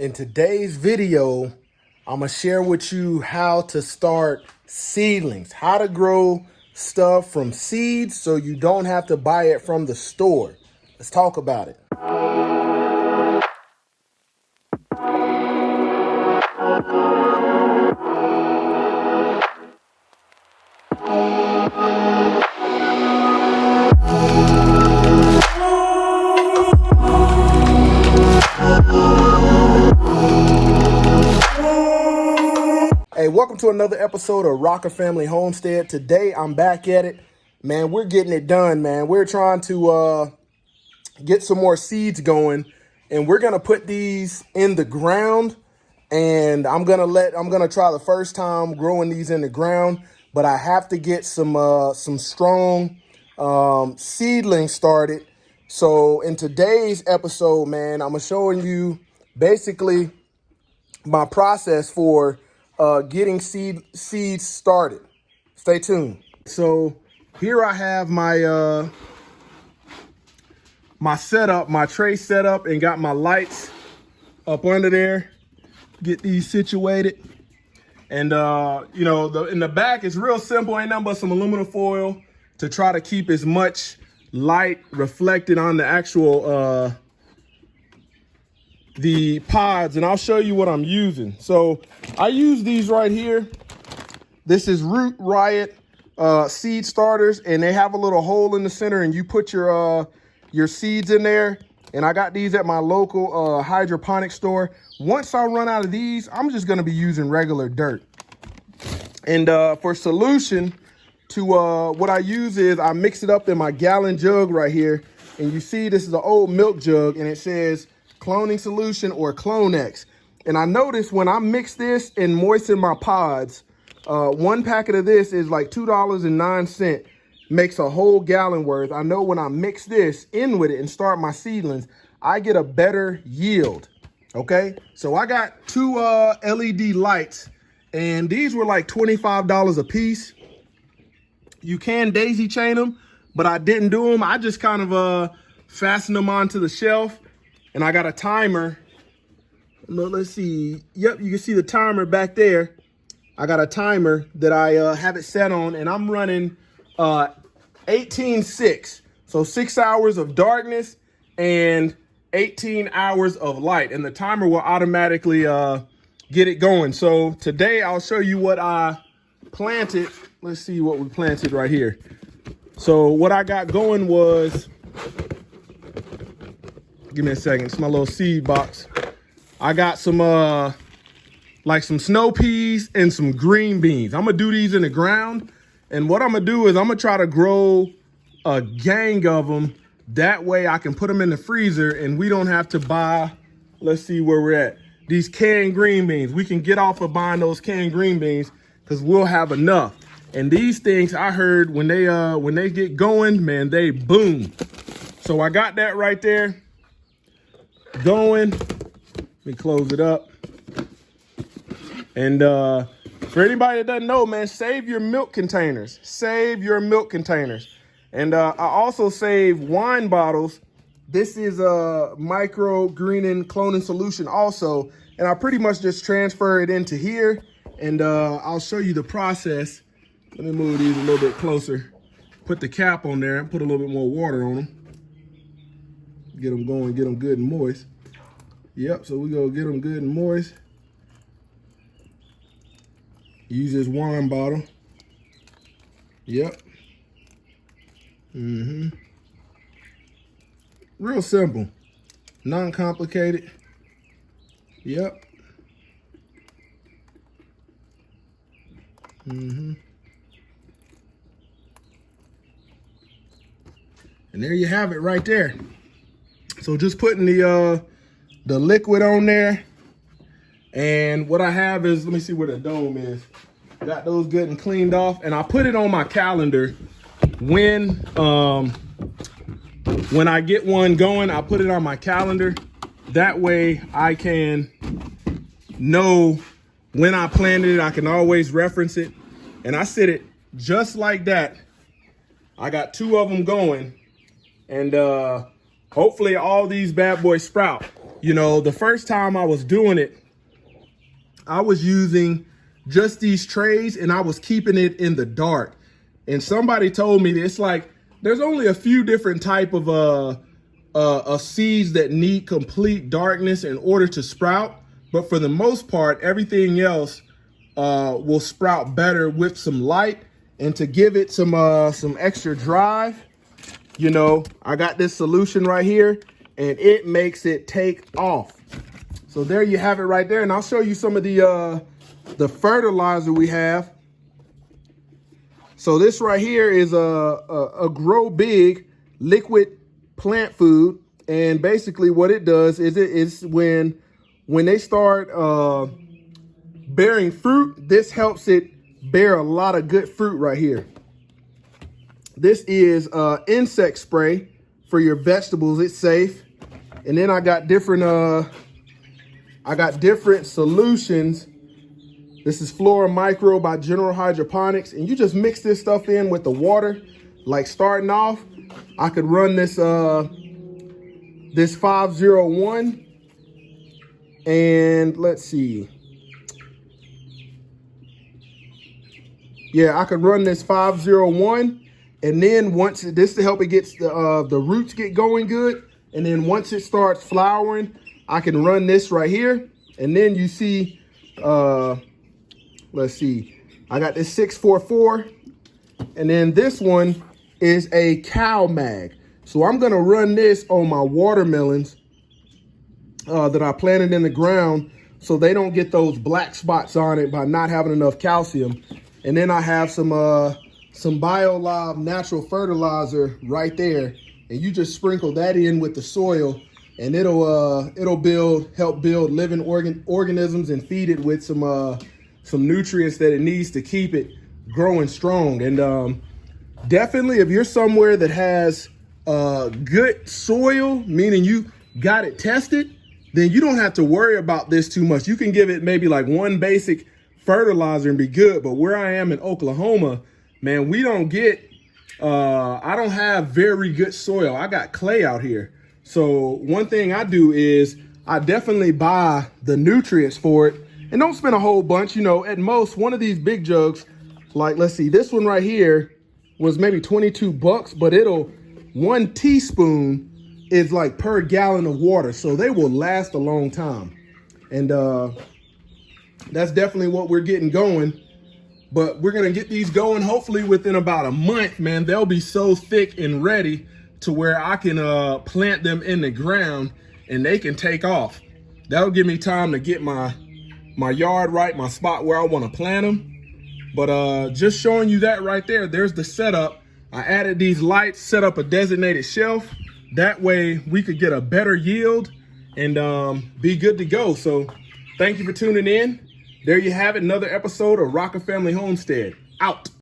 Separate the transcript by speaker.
Speaker 1: In today's video, I'm gonna share with you how to start seedlings, how to grow stuff from seeds so you don't have to buy it from the store. Let's talk about it. Hey, welcome to another episode of Rocker Family Homestead. Today, I'm back at it. Man, we're getting it done, man. We're trying to get some more seeds going, and we're going to put these in the ground, and I'm going to try the first time growing these in the ground, but I have to get some strong seedlings started. So in today's episode, man, I'm showing you basically my process for getting seeds started. Stay tuned. So here I have my my setup, my tray set up, and got my lights up under there. Get these situated, and you know, in the back it's real simple. Ain't nothing but some aluminum foil to try to keep as much light reflected on the actual the pods, and I'll show you what I'm using. So I use these right here. This is Root Riot seed starters, and they have a little hole in the center, and you put your seeds in there. And I got these at my local hydroponic store. Once I run out of these, I'm just gonna be using regular dirt. And for solution to what I use is I mix it up in my gallon jug right here. And you see this is an old milk jug, and it says cloning solution or Clonex. And I noticed when I mix this and moisten my pods, one packet of this is like $2.09, makes a whole gallon worth. I know when I mix this in with it and start my seedlings, I get a better yield. Okay, so I got two LED lights, and these were like $25 a piece. You can daisy chain them, but I didn't do them. I just kind of fastened them onto the shelf. And I got a timer. Let's see. Yep, you can see the timer back there. I got a timer that I have it set on, and I'm running 18:6. So 6 hours of darkness and 18 hours of light. And the timer will automatically get it going. So today I'll show you what I planted. Let's see what we planted right here. So what I got going was, give me a second. It's my little seed box. I got some like some snow peas and some green beans. I'm gonna do these in the ground. And what I'm gonna do is I'm gonna try to grow a gang of them. That way I can put them in the freezer and we don't have to buy, let's see where we're at, these canned green beans. We can get off of buying those canned green beans because we'll have enough. And these things, I heard when they get going, man, they boom. So I got that right there going. Let me close it up. And for anybody that doesn't know, man, save your milk containers. Save your milk containers. And I also save wine bottles. This is a micro greening cloning solution also. And I pretty much just transfer it into here. And I'll show you the process. Let me move these a little bit closer. Put the cap on there and put a little bit more water on them. Get them going, get them good and moist. Yep, so we go get them good and moist. Use this wine bottle. Yep. Real simple, non-complicated. Yep. And there you have it right there. So just putting the liquid on there. And what I have is, let me see where the dome is. Got those good and cleaned off. And I put it on my calendar when I get one going, I put it on my calendar. That way I can know when I planted it. I can always reference it. And I set it just like that. I got two of them going. And hopefully all these bad boys sprout. You know, the first time I was doing it, I was using just these trays and I was keeping it in the dark. And somebody told me it's like, there's only a few different type of seeds that need complete darkness in order to sprout. But for the most part, everything else will sprout better with some light. And to give it some extra drive, you know, I got this solution right here and it makes it take off. So there you have it right there. And I'll show you some of the fertilizer we have. So this right here is a Grow Big liquid plant food. And basically what it does is it's when they start bearing fruit, this helps it bear a lot of good fruit right here. This is insect spray for your vegetables. It's safe. And then I got different solutions. This is Flora Micro by General Hydroponics, and you just mix this stuff in with the water. Like starting off, I could run this this 501, and let's see. Yeah, I could run this 501, and then once this to help it get the roots get going good, and then once it starts flowering, I can run this right here, and then you see, let's see, I got this 644, and then this one is a cow mag. So I'm gonna run this on my watermelons that I planted in the ground so they don't get those black spots on it by not having enough calcium. And then I have some BioLive natural fertilizer right there, and you just sprinkle that in with the soil, and it'll help build living organisms and feed it with some nutrients that it needs to keep it growing strong. And definitely, if you're somewhere that has good soil, meaning you got it tested, then you don't have to worry about this too much. You can give it maybe like one basic fertilizer and be good. But where I am in Oklahoma, man, we don't get, I don't have very good soil. I got clay out here. So one thing I do is I definitely buy the nutrients for it and don't spend a whole bunch. You know, at most one of these big jugs, like let's see, this one right here was maybe 22 bucks, but 1 teaspoon is like per gallon of water. So they will last a long time. And that's definitely what we're getting going. But we're gonna get these going hopefully within about a month, man. They'll be so thick and ready to where I can plant them in the ground and they can take off. That'll give me time to get my yard right, my spot where I wanna plant them. But just showing you that right there, there's the setup. I added these lights, set up a designated shelf. That way we could get a better yield and be good to go. So thank you for tuning in. There you have it, another episode of Rocker Family Homestead. Out.